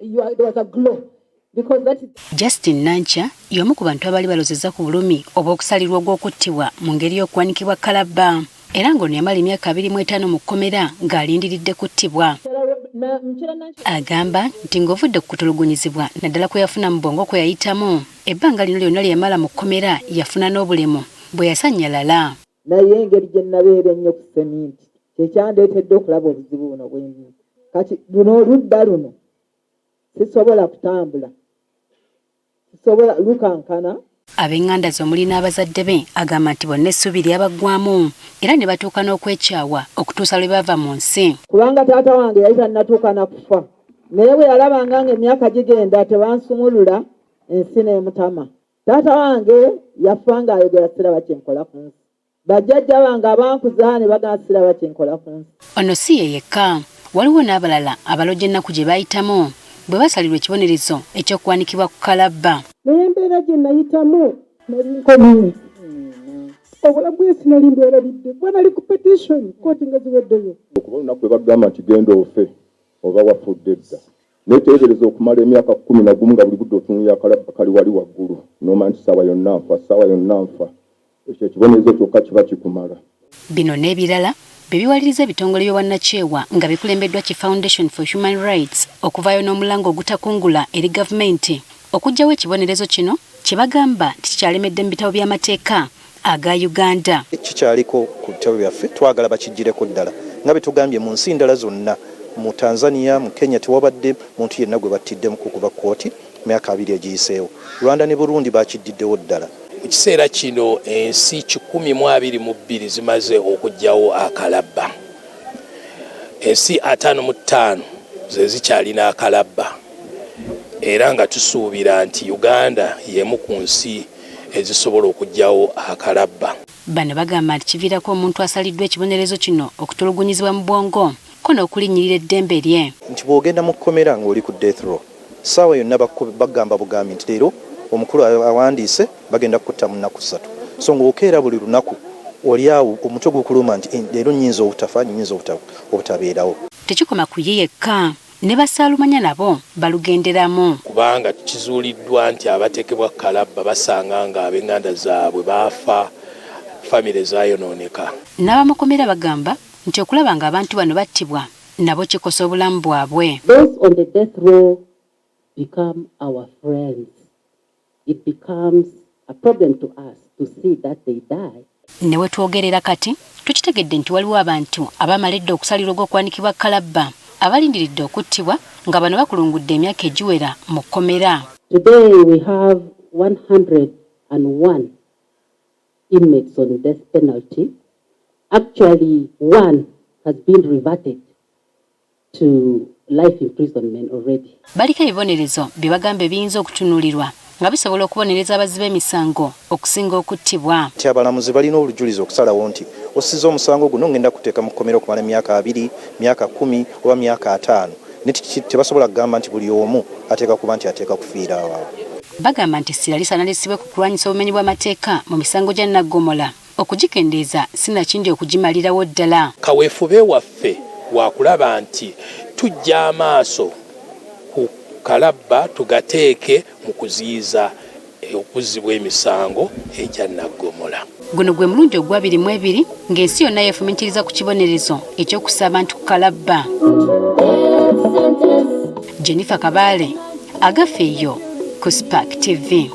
there was a glow. Because that is... Justin Nancha y'omu ku bantu abali balozezza ku bulumi obw'okusalirwa ogw'okuttibwa mu ngeri y'okuwanikibwa kalabba. Era ng'ono yamala emyaka 25 mu kkomera ng'alindiridde kuttibwa. Agamba nti ng'ovudde ku kutulugunyizibwa naddala kwe yafuna mu bwongo kwe yayitamu, ebbanga lino lyonna lye yamala mu kkomera yafuna n'obulemu bwe yasannyalala. Naye engeri gye nabeera ennyo ku seminti kyekyandeetedde okulaba obuzibu buno bwennyini. Kati luno oludda luno sisobola kutambula, sisobola lukankana. Ab'enganda z'omuli n'abazadde be agamba nti bonna essuubi lyabaggwamu era ne batuuka n'okwekyawa okutuusa lwe bava mu nsi. Kubanga taata wange yali tannatuuka na kufa, naye bwe yalabanga ng'emyaka gigenda tebansumulula ensi n'emutama. Taata wange yafa ng'ayogera siraba kye nkola ku nsi. Bajjajja bange abankuza ne bagamba siraba kye nkola ku nsi. Ono si ye yekka, waliwo n'abalala abalojja ennaku gye bayitamu bwe basalirwa ekibonerezo eky'okuwanikibwa ku kalabba. Naye embeera gye nayitamu nali nkomye. Obulamu bw'ensi nali mbweraridde. Bwe nali ku petition kooti nga ziweddeyo. Okuba olunaku lwe bagamba nti genda ofe oba wafudde dda. Neetegereza okumala emyaka 11 nga buli budde otunuulira akalabba kali wali waggulu. N'omanya nti ssaawa yonna nfa. Ekyo ekibonerezo kyokka kiba kikumala. Bino n'ebirala bibiwaliriza ebitongole by'Obwannakyewa nga bikulembeddwa ki Foundation for Human Rights okuvaayo n'omulango ogutakungula eri gavumenti okujjawo ekibonerezo kino kye bagamba nti kikyalemedde mu bitabo by'amateeka aga Uganda. Kikyaliko ku bitabo byaffe twagala bakiggyireko ddala nga bwe tugambye mu nsi ndala zonna, mu Tanzania, mu Kenya tewabadde muntu yenna gwe battidde mu kukuba kkooti myaka 2 egiyiseewo. Rwanda ne Burundi bakiddiddewo ddala. Mu kiseera kino ensi 122 zimaze okujjawo akalabba. Ensi 55 ze zikyalina akalabba. Era nga tusuubira nti Uganda y'emu ku nsi ezisobola okujjawo akalabba. Bano bagamba nti kiviirako omuntu asaliddwa ekibonerezo kino okutulugunyizibwa mu bwongo ko n'okulinnyirira eddembe lye. Nti bw'ogenda mu kkomera ng'oli ku death row, ssaawa yonna bagamba bugambi nti leero omukulu awandiise bagenda kutta mu nnaku 3. So ng'okeera buli lunaku oli awo omutwe gukuluma nti leero nnyinza obutafa, nnyinza obutabeerawo. Tekikoma ku ye yekka, ne basaalumanya nabo balugenderamu. Kubanga kizuuliddwa nti abateekebwa kalabba basanga nga ab'enganda zaabwe baafa, famire zaayonooneka. N'abamukomera bagamba nti okulaba ng'abantu bano battibwa nabo kikosa obulamu bwabwe. Those on the death row become our friends. It becomes a problem to us to see that they die. Ne we twogerera kati tukitegedde nti waliwo abantu abamaledde okusalirwa ogw'okuwanikibwa kalabba abalindiridde okuttibwa nga bano bakulungudde emyaka egiwera mu kkomera. Today we have 101 inmates on death penalty. Actually, one has been reverted to life imprisonment already. Baliko ebibonerezo bye bagamba ebiyinza okutunuulirwa nga bisobola okubonereza abaziba emisango okusinga okuttibwa. Nti abalamuzi balina olujulizi okusalawo nti osiza omusango guno ngenda kuteeka mu kkomera okumala emyaka 2, myaka 10 oba myaka 5. Tebasobola kugamba nti buli omu ateeka kuba nti ateeka kufiira awo. Bagamba nti essira lisaana lisibwe ku kulwanyisa obumenyi bw'amateeka mu misango gya naggomola okugikendeeza sinakindi okugimalirawo ddala. Kaweefube waffe wakulaba nti tujja amaaso ku kalabba tugateeke mu kuziyiza okuzzibwa emisango egya naggomola. Guno gwe mulundi ogwa 22 ng'ensi yonna yeefumintiriza ku kibonerezo eky'okussa abantu ku kalabba. Jennifer Kabale, agafeeyo ku Spark TV.